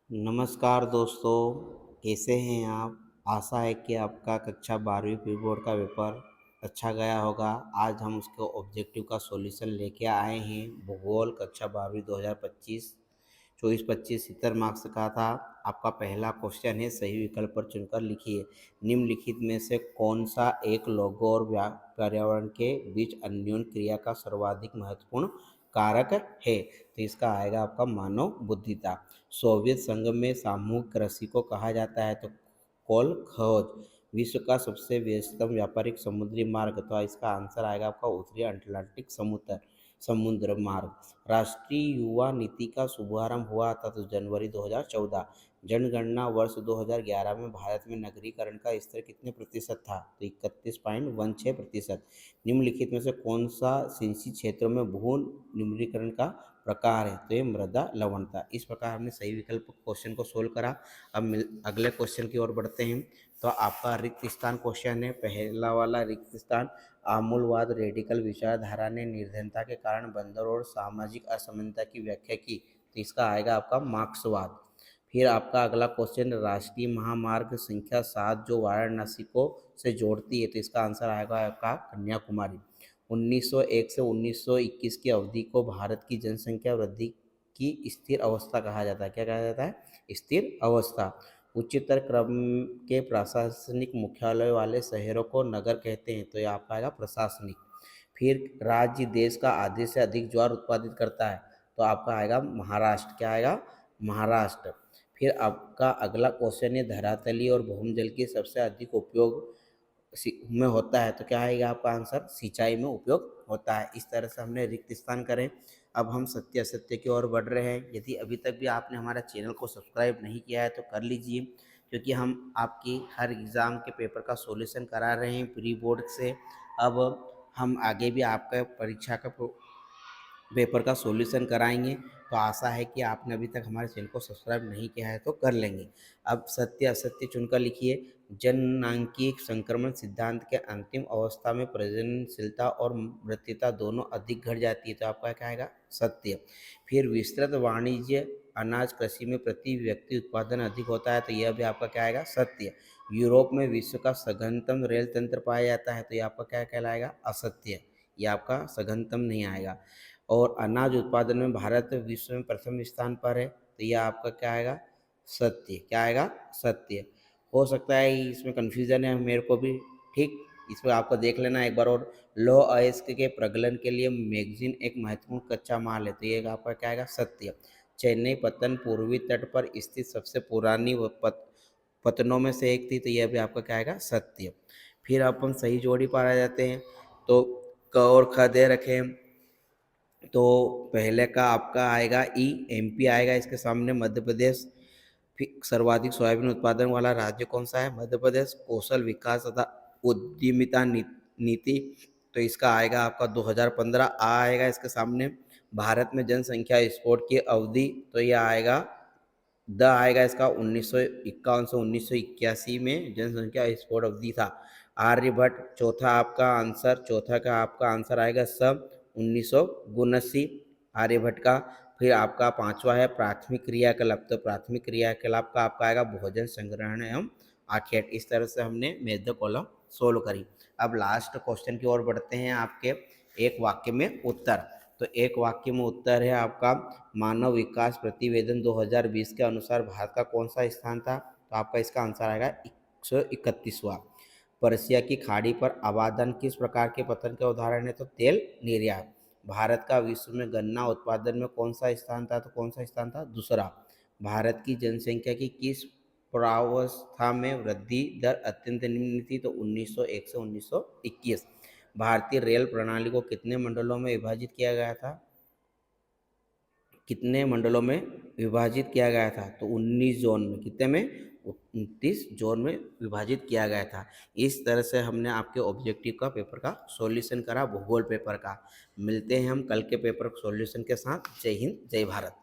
नमस्कार दोस्तों, कैसे हैं आप? आशा है कि आपका कक्षा 12वीं प्री बोर्ड का पेपर अच्छा गया होगा। आज हम उसके ऑब्जेक्टिव का सॉल्यूशन लेके आए हैं। भूगोल कक्षा 12वीं 2025 24-25 70 मार्क्स का था। आपका पहला क्वेश्चन है, सही विकल्प पर चुनकर लिखिए। निम्नलिखित में से कौन सा एक लोगों और पर्यावरण के बीच अन्योन्य क्रिया का सर्वाधिक महत्वपूर्ण कारक है? तो इसका आएगा आपका मानव बुद्धिता। सोवियत संघ में सामूहिक कृषि को कहा जाता है तो कोलखोज। विश्व का सबसे व्यस्ततम व्यापारिक समुद्री मार्ग, तो इसका आंसर आएगा आपका उत्तरी अटलांटिक समुद्र मार्ग। राष्ट्रीय युवा नीति का शुभारंभ हुआ था तो जनवरी 2014। जनगणना वर्ष 2011 में भारत में नगरीकरण का स्तर कितने प्रतिशत था? तो 31.16%। निम्नलिखित में से कौन सा सिंचित क्षेत्रों में भू निम्नीकरण का प्रकार है? तो ये मृदा लवणता। इस प्रकार हमने सही विकल्प क्वेश्चन को सोल्व करा। अब अगले क्वेश्चन की ओर बढ़ते हैं। तो आपका रिक्त स्थान क्वेश्चन है। पहला वाला रिक्त स्थान, आमूलवाद रेडिकल विचारधारा ने निर्धनता के कारण बंदर और सामाजिक असमानता की व्याख्या की, तो इसका आएगा आपका मार्क्सवाद। फिर आपका अगला क्वेश्चन, राष्ट्रीय महामार्ग संख्या 7 जो वाराणसी को से जोड़ती है, तो इसका आंसर आएगा आपका कन्याकुमारी। 1901 से 1921 की अवधि को भारत की जनसंख्या वृद्धि की स्थिर अवस्था कहा जाता है। क्या कहा जाता है? स्थिर अवस्था। उच्चतर क्रम के प्रशासनिक मुख्यालय वाले शहरों को नगर कहते हैं, तो ये आपका आएगा प्रशासनिक। फिर राज्य देश का आधे से अधिक ज्वार उत्पादित करता है, तो आपका आएगा महाराष्ट्र। क्या आएगा? महाराष्ट्र। फिर आपका अगला क्वेश्चन है, धरातली और भूमजल की सबसे अधिक उपयोग में होता है, तो क्या आएगा आपका आंसर? सिंचाई में उपयोग होता है। इस तरह से हमने रिक्त स्थान करें। अब हम सत्य असत्य की ओर बढ़ रहे हैं। यदि अभी तक भी आपने हमारा चैनल को सब्सक्राइब नहीं किया है तो कर लीजिए, क्योंकि हम आपकी हर एग्ज़ाम के पेपर का सॉल्यूशन करा रहे हैं प्री बोर्ड से। अब हम आगे भी आपका परीक्षा का पेपर का सॉल्यूशन कराएंगे, तो आशा है कि आपने अभी तक हमारे चैनल को सब्सक्राइब नहीं किया है तो कर लेंगे। अब सत्य असत्य चुनकर लिखिए। जननांगीय संक्रमण सिद्धांत के अंतिम अवस्था में प्रजननशीलता और मृत्यता दोनों अधिक घट जाती है, तो आपका क्या आएगा? सत्य। फिर विस्तृत वाणिज्य अनाज कृषि में प्रति व्यक्ति उत्पादन अधिक होता है, तो यह भी आपका क्या आएगा? सत्य। यूरोप में विश्व का सघनतम रेल तंत्र पाया जाता है, तो ये आपका क्या कहलाएगा? असत्य। ये आपका सघनतम नहीं आएगा। और अनाज उत्पादन में भारत विश्व में प्रथम स्थान पर है, तो यह आपका क्या आएगा? सत्य। क्या आएगा? सत्य। हो सकता है इसमें कन्फ्यूज़न है मेरे को भी, ठीक, इसमें आपको देख लेना एक बार और। लौह अयस्क के प्रगलन के लिए मैग्नीज एक महत्वपूर्ण कच्चा माल है, तो ये आपका क्या आएगा? सत्य। चेन्नई पत्तन पूर्वी तट पर स्थित सबसे पुरानी पत्तनों में से एक थी, तो यह भी आपका क्या आएगा? सत्य। फिर अपन सही जोड़ी पर आ जाते हैं। तो क और ख दे रखे हैं, तो पहले का आपका आएगा ई, एमपी आएगा इसके सामने। मध्य प्रदेश। फिर सर्वाधिक सोयाबीन उत्पादन वाला राज्य कौन सा है? मध्य प्रदेश। कौशल विकास तथा उद्यमिता नीति, तो इसका आएगा आपका 2015 आएगा इसके सामने। भारत में जनसंख्या स्फोट की अवधि, तो यह आएगा द आएगा इसका 1951 से 1981 में जनसंख्या स्फोट अवधि था। आर्यभट्ट चौथा आपका आंसर, चौथा का आपका आंसर आएगा सब 1979 आर्यभट्ट का। फिर आपका पांचवा है प्राथमिक क्रियाकलाप, तो प्राथमिक क्रियाकलाप का आपका आएगा भोजन संग्रहण एवं आखेट। इस तरह से हमने मेध कॉलम सोल्व करी। अब लास्ट क्वेश्चन की ओर बढ़ते हैं, आपके एक वाक्य में उत्तर। तो एक वाक्य में उत्तर है आपका, मानव विकास प्रतिवेदन 2020 के अनुसार भारत का कौन सा स्थान था? तो आपका इसका आंसर आएगा 131वां। पर्शिया की खाड़ी पर आबादन किस प्रकार के पतन के उदाहरण है? तो तेल निर्यात। भारत का विश्व में गन्ना उत्पादन में कौन सा स्थान था? तो कौन सा स्थान था? दूसरा। भारत की जनसंख्या की किस प्रावस्था में वृद्धि दर अत्यंत निम्न थी? तो 1901 से 1921। भारतीय रेल प्रणाली को कितने मंडलों में विभाजित किया गया था? कितने मंडलों में विभाजित किया गया था? तो 19 जोन में। कितने में? 29 जोन में विभाजित किया गया था। इस तरह से हमने आपके ऑब्जेक्टिव का पेपर का सॉल्यूशन करा, भूगोल पेपर का। मिलते हैं हम कल के पेपर सॉल्यूशन के साथ। जय हिंद, जय भारत।